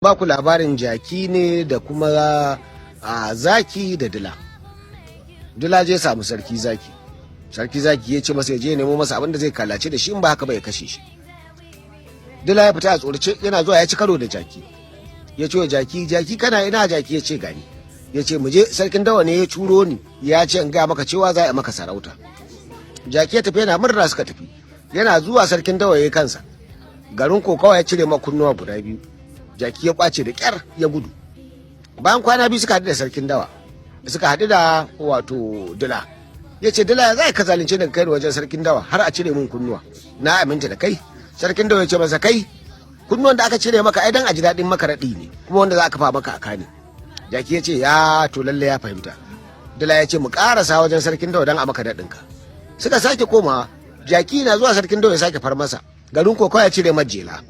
ba ku labarin jaki ne da kuma zaki da dila. Dila je samu sarki zaki ya ce masa ya je nemo masa abin da zai kalace da shi, in ba haka ba ya kashe shi. Dila ya fita a tsorace, yana zuwa ya ci karo da jaki. Ya ce wa jaki kana ina? Jaki ya ce gani. Ya ce mu je, sarkin dawa ne ya turo ni, ya ce in ga maka cewa za a maka sarauta. Jaki ya tafi yana murna, suka tafi. Yana zuwa sarkin dawa ya kansa garin kokawa ya cire makunnuwa guda biyu. Jaki ya kwace da kyar ya gudu. Bayan kwana biyu suka haɗu da sarkin dawa, suka haɗu da wato dila. Ya ce dila za ka zalunce daga kai da wajen sarkin dawa har a cire min kunnuwa, na aminta da kai. Sarkin dawa ya ce masa kai, kunnuwan da aka cire maka ai dan a ji daɗin maka raɗi ne, kuma wanda za a kafa maka aka ne. Jaki ya ce ya to lalle ya fahimta. Dila ya ce mu ƙarasa wajen sarkin dawa dan a maka daɗinka. Suka sake komawa, jaki na zuwa sarkin dawa ya sake far masa, garin kokawa ya cire majela.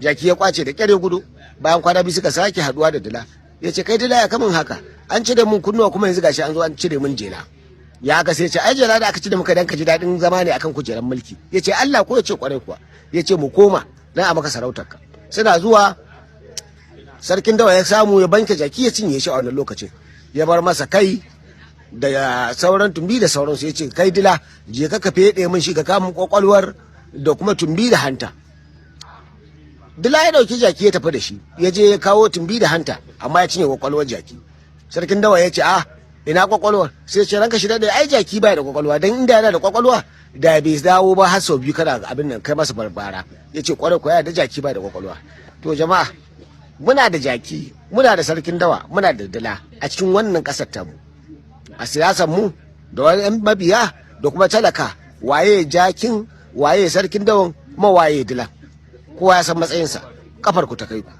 Jaki ya kwace da kyar ya gudu. Bayan kwana biyu suka sake haduwa da dila. Ya ce kai dila ya kamun haka, an cire mun kunnuwa kuma yanzu gashi an zo an cire mun jela. Ya haka sai ya ce ai jela da aka cire maka dan ka ji dadin zama ne akan kujeran mulki. Ya ce Allah ko ya ce kwarai kuwa. Ya ce mu koma dan a maka sarautar ka. Suna zuwa sarkin dawa ya samu ya banke jaki ya cinye shi a wannan lokacin. Ya bar masa kai da sauran tumbi da sauransu. Ya ce kai dila je ka fede min shi ka kamun kwakwalwar da kuma tumbi da hanta. Dila ya dauki jaki ya tafi da shi, ya je ya kawo tumbi da hanta, amma ya cinye kwakwalwar jaki. Sarkin dawa ya ce ina kwakwalwar? Sai ya ce ranka shi dade, ai jaki bai da kwakwalwa, dan inda yana da kwakwalwa da bai dawo ba har sau biyu kana abin nan kai masa barbara. Ya ce kwarai ko ya da jaki bai da kwakwalwa. To jama'a, muna da jaki, muna da sarkin dawa, muna da dila a cikin wannan kasar tamu. A siyasar mu da wani mabiya da kuma talaka, waye jakin, waye sarkin dawan, kuma waye dila. Kowa ya san matsayinsa, kafar ku ta kai ku.